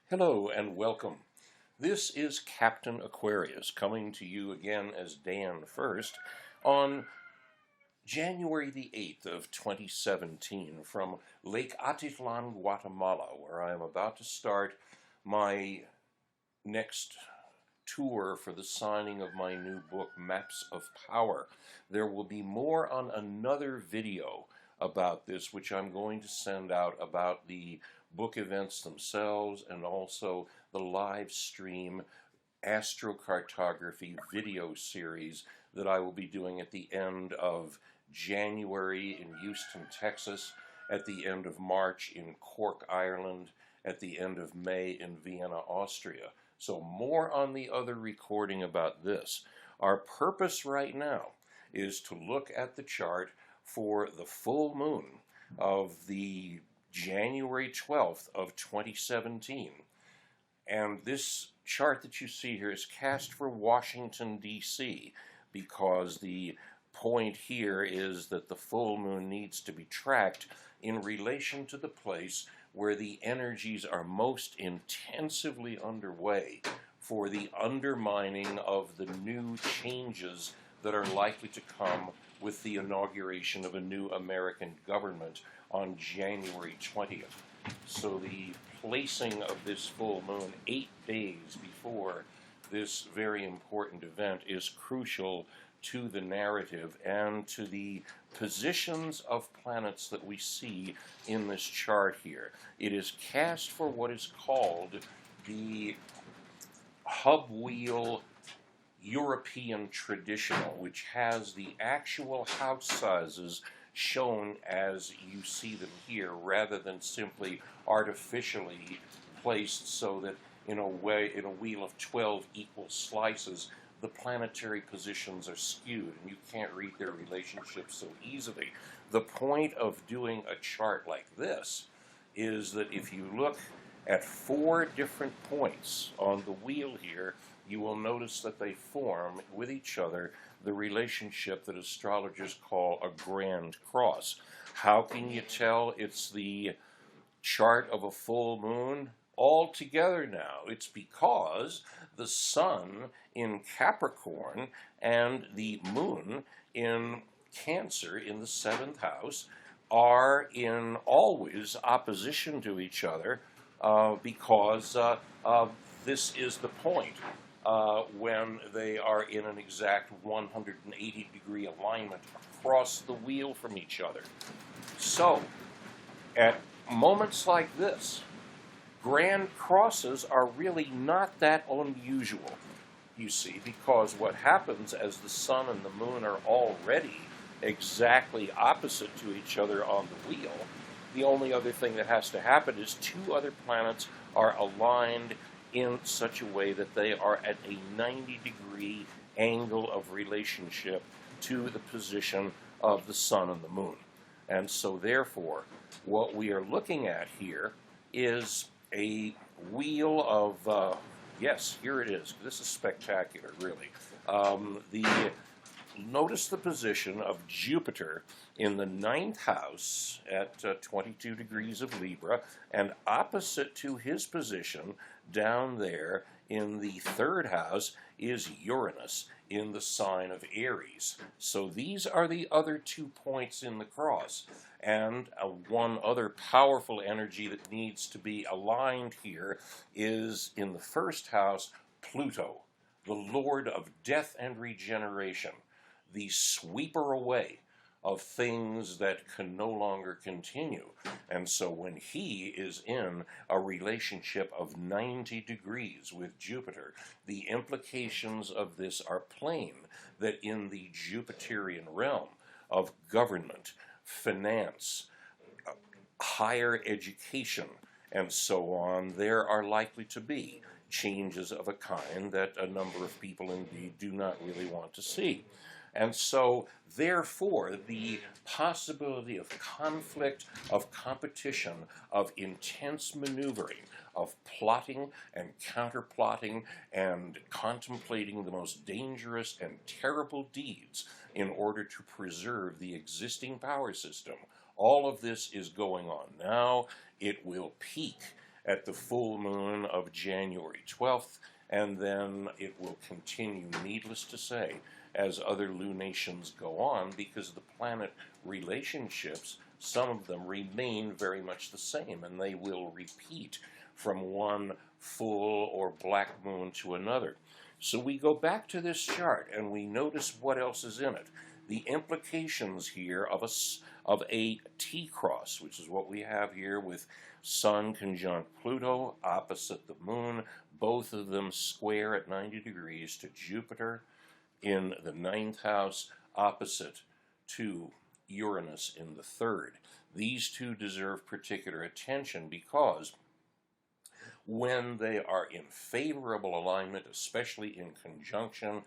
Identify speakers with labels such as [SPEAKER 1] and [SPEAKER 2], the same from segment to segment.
[SPEAKER 1] Hello and welcome. This is Captain Aquarius coming to you again as Dan First on January the 8th of 2017 from Lake Atitlan, Guatemala, where I am about to start my next tour for the signing of my new book, Maps of Power. There will be more on another video about this, which I'm going to send out about the book events themselves and also the live stream astrocartography video series that I will be doing at the end of January in Houston, Texas, at the end of March in Cork, Ireland, at the end of May in Vienna, Austria. So more on the other recording about this. Our purpose right now is to look at the chart for the full moon of the January 12th of 2017. And this chart that you see here is cast for Washington, D.C., because the point here is that the full moon needs to be tracked in relation to the place where the energies are most intensively underway for the undermining of the new changes that are likely to come with the inauguration of a new American government on January 20th. So the placing of this full moon 8 days before this very important event is crucial to the narrative and to the positions of planets that we see in this chart here. It is cast for what is called the hub wheel European traditional, which has the actual house sizes shown as you see them here, rather than simply artificially placed so that in a wheel of 12 equal slices, the planetary positions are skewed and you can't read their relationships so easily. The point of doing a chart like this is that if you look at 4 different points on the wheel here, you will notice that they form with each other the relationship that astrologers call a grand cross. How can you tell it's the chart of a full moon? All together now. It's because the sun in Capricorn and the moon in Cancer in the 7th house are in always opposition to each other because this is the point when they are in an exact 180-degree alignment across the wheel from each other. So, at moments like this, grand crosses are really not that unusual, you see, because what happens as the sun and the moon are already exactly opposite to each other on the wheel, the only other thing that has to happen is 2 other planets are aligned in such a way that they are at a 90-degree angle of relationship to the position of the sun and the moon. And so therefore, what we are looking at here is a wheel of, yes, here it is. This is spectacular, really. Notice the position of Jupiter in the 9th house at 22 degrees of Libra, and opposite to his position down there in the 3rd house is Uranus in the sign of Aries. So these are the other 2 points in the cross. And one other powerful energy that needs to be aligned here is in the 1st house, Pluto, the lord of death and regeneration, the sweeper away of things that can no longer continue. And so when he is in a relationship of 90 degrees with Jupiter, the implications of this are plain, that in the Jupiterian realm of government, finance, higher education, and so on, there are likely to be changes of a kind that a number of people indeed do not really want to see. And so, therefore, the possibility of conflict, of competition, of intense maneuvering, of plotting and counterplotting and contemplating the most dangerous and terrible deeds in order to preserve the existing power system, all of this is going on now. It will peak at the full moon of January 12th, and then it will continue, needless to say, as other lunations go on, because the planet relationships, some of them remain very much the same, and they will repeat from one full or black moon to another. So we go back to this chart and we notice what else is in it. The implications here of a T-cross, which is what we have here with Sun conjunct Pluto opposite the Moon, both of them square at 90 degrees to Jupiter in the 9th house, opposite to Uranus in the 3rd. These two deserve particular attention because when they are in favorable alignment, especially in conjunction,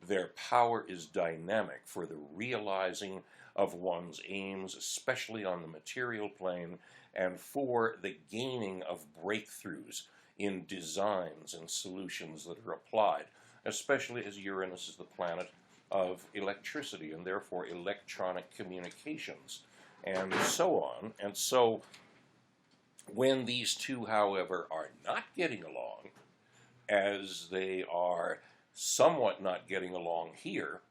[SPEAKER 1] their power is dynamic for the realizing of one's aims, especially on the material plane, and for the gaining of breakthroughs in designs and solutions that are applied, especially as Uranus is the planet of electricity and therefore electronic communications, and so on. And so when these two, however, are not getting along, as they are somewhat not getting along here,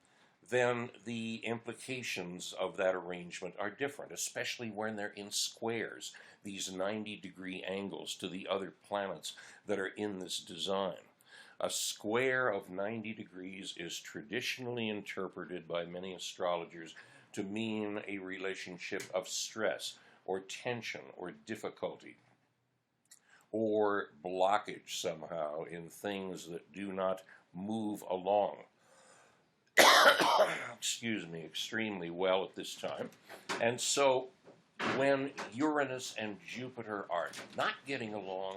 [SPEAKER 1] then the implications of that arrangement are different, especially when they're in squares, these 90-degree angles to the other planets that are in this design. A square of 90 degrees is traditionally interpreted by many astrologers to mean a relationship of stress, or tension, or difficulty, or blockage somehow in things that do not move along, excuse me, extremely well at this time. And so when Uranus and Jupiter are not getting along,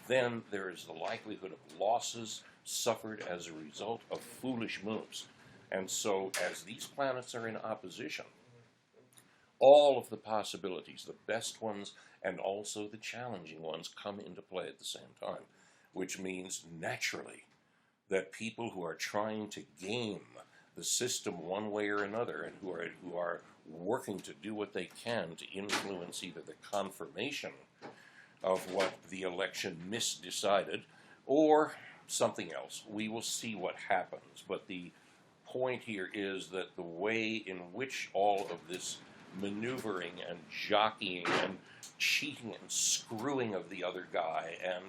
[SPEAKER 1] then there is the likelihood of losses suffered as a result of foolish moves. And so as these planets are in opposition, all of the possibilities, the best ones and also the challenging ones, come into play at the same time, which means naturally that people who are trying to game the system one way or another and who are working to do what they can to influence either the confirmation of what the election misdecided or something else. We will see what happens, but the point here is that the way in which all of this maneuvering and jockeying and cheating and screwing of the other guy and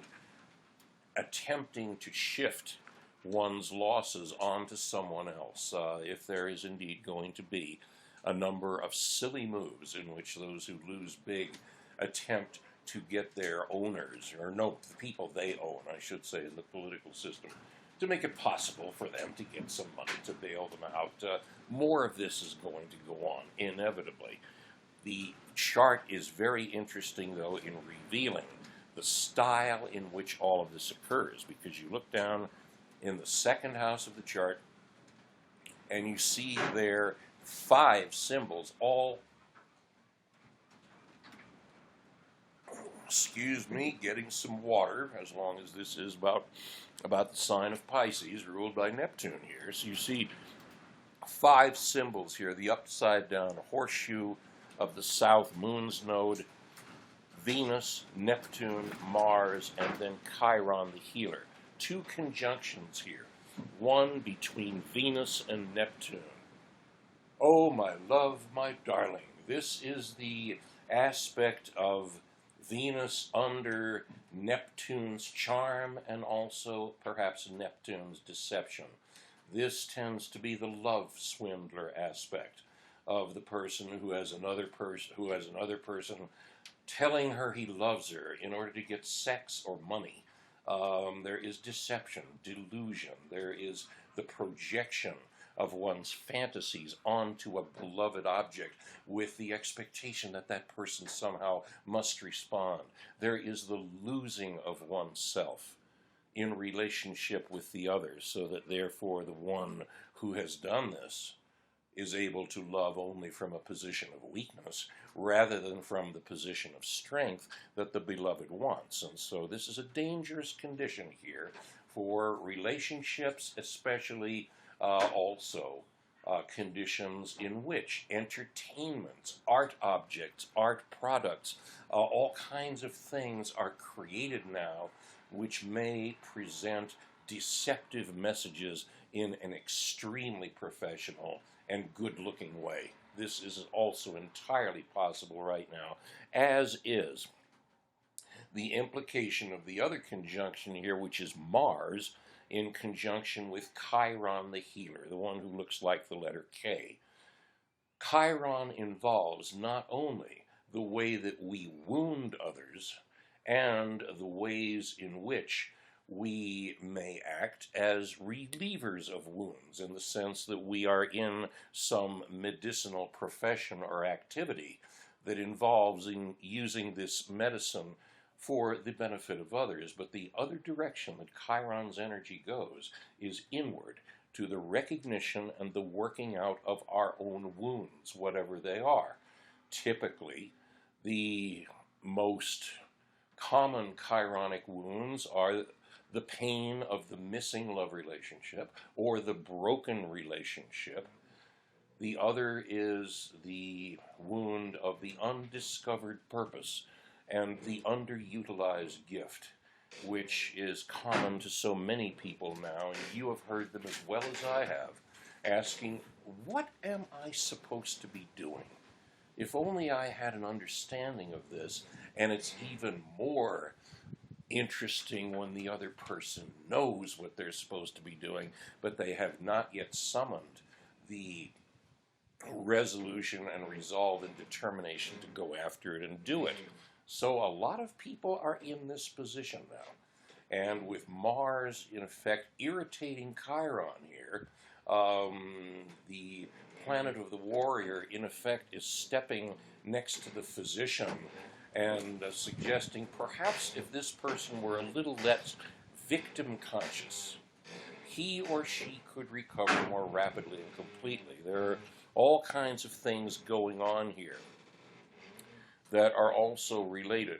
[SPEAKER 1] attempting to shift one's losses onto someone else, if there is indeed going to be a number of silly moves in which those who lose big attempt to get their owners, or no, the people they own, I should say, in the political system, to make it possible for them to get some money to bail them out. More of this is going to go on, inevitably. The chart is very interesting, though, in revealing the style in which all of this occurs, because you look down in the 2nd house of the chart, and you see there 5 symbols, all, excuse me, getting some water, as long as this is about the sign of Pisces, ruled by Neptune here. So you see 5 symbols here, the upside-down horseshoe of the south moon's node, Venus, Neptune, Mars, and then Chiron the healer. 2 conjunctions here, one between Venus and Neptune. Oh, my love, my darling, this is the aspect of Venus under Neptune's charm and also perhaps Neptune's deception. This tends to be the love swindler aspect of the person who has another person telling her he loves her in order to get sex or money. There is deception, delusion. There is the projection of one's fantasies onto a beloved object with the expectation that that person somehow must respond. There is the losing of oneself in relationship with the other, so that therefore the one who has done this is able to love only from a position of weakness rather than from the position of strength that the beloved wants. And so this is a dangerous condition here for relationships, especially also conditions in which entertainments, art objects, art products, all kinds of things are created now which may present deceptive messages in an extremely professional and good-looking way. This is also entirely possible right now, as is the implication of the other conjunction here, which is Mars in conjunction with Chiron the healer, the one who looks like the letter K. Chiron involves not only the way that we wound others and the ways in which we may act as relievers of wounds, in the sense that we are in some medicinal profession or activity that involves in using this medicine for the benefit of others. But the other direction that Chiron's energy goes is inward, to the recognition and the working out of our own wounds, whatever they are. Typically, the most common chironic wounds are the pain of the missing love relationship or the broken relationship. The other is the wound of the undiscovered purpose and the underutilized gift, which is common to so many people now, and you have heard them as well as I have, asking, what am I supposed to be doing? If only I had an understanding of this. And it's even more interesting when the other person knows what they're supposed to be doing, but they have not yet summoned the resolution and resolve and determination to go after it and do it. So a lot of people are in this position now. And with Mars, in effect, irritating Chiron here, the planet of the warrior, in effect, is stepping next to the physician and suggesting perhaps if this person were a little less victim conscious, he or she could recover more rapidly and completely. There are all kinds of things going on here that are also related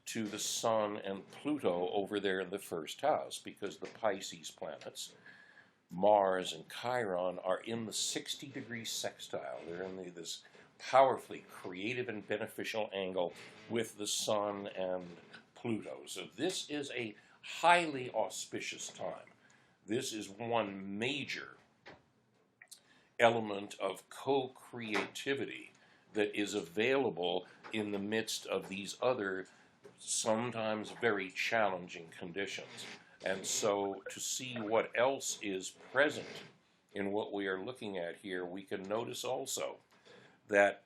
[SPEAKER 1] to the Sun and Pluto over there in the first house, because the Pisces planets, Mars and Chiron, are in the 60-degree sextile. They're in this powerfully creative and beneficial angle with the Sun and Pluto. So this is a highly auspicious time. This is one major element of co-creativity that is available in the midst of these other, sometimes very challenging conditions. And so to see what else is present in what we are looking at here, we can notice also that,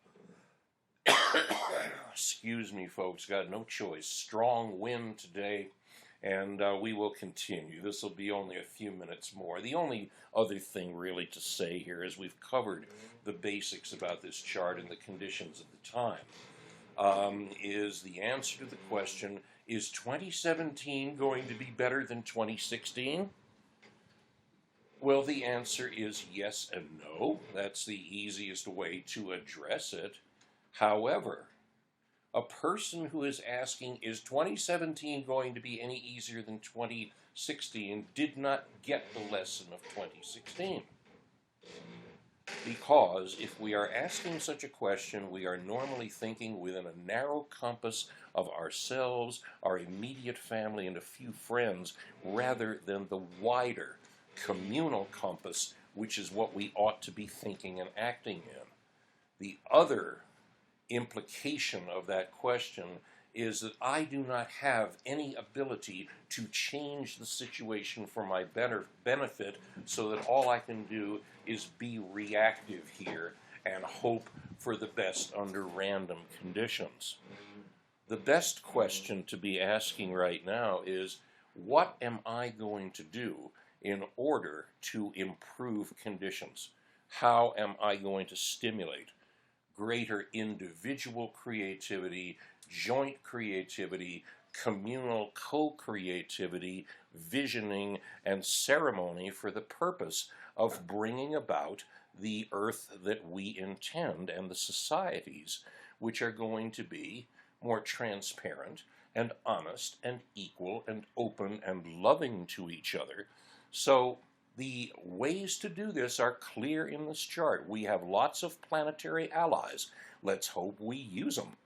[SPEAKER 1] excuse me folks, got no choice, strong wind today, and we will continue. This will be only a few minutes more. The only other thing really to say here is we've covered the basics about this chart and the conditions of the time, is the answer to the question, is 2017 going to be better than 2016? Well, the answer is yes and no. That's the easiest way to address it. However, a person who is asking, is 2017 going to be any easier than 2016, did not get the lesson of 2016. Because if we are asking such a question, we are normally thinking within a narrow compass of ourselves, our immediate family, and a few friends, rather than the wider communal compass, which is what we ought to be thinking and acting in. The other implication of that question is that I do not have any ability to change the situation for my benefit, so that all I can do is be reactive here and hope for the best under random conditions. The best question to be asking right now is, what am I going to do in order to improve conditions? How am I going to stimulate greater individual creativity, joint creativity, communal co-creativity, visioning, and ceremony for the purpose of bringing about the earth that we intend and the societies which are going to be more transparent and honest and equal and open and loving to each other. So The ways to do this are clear in this chart. We have lots of planetary allies. Let's hope we use them.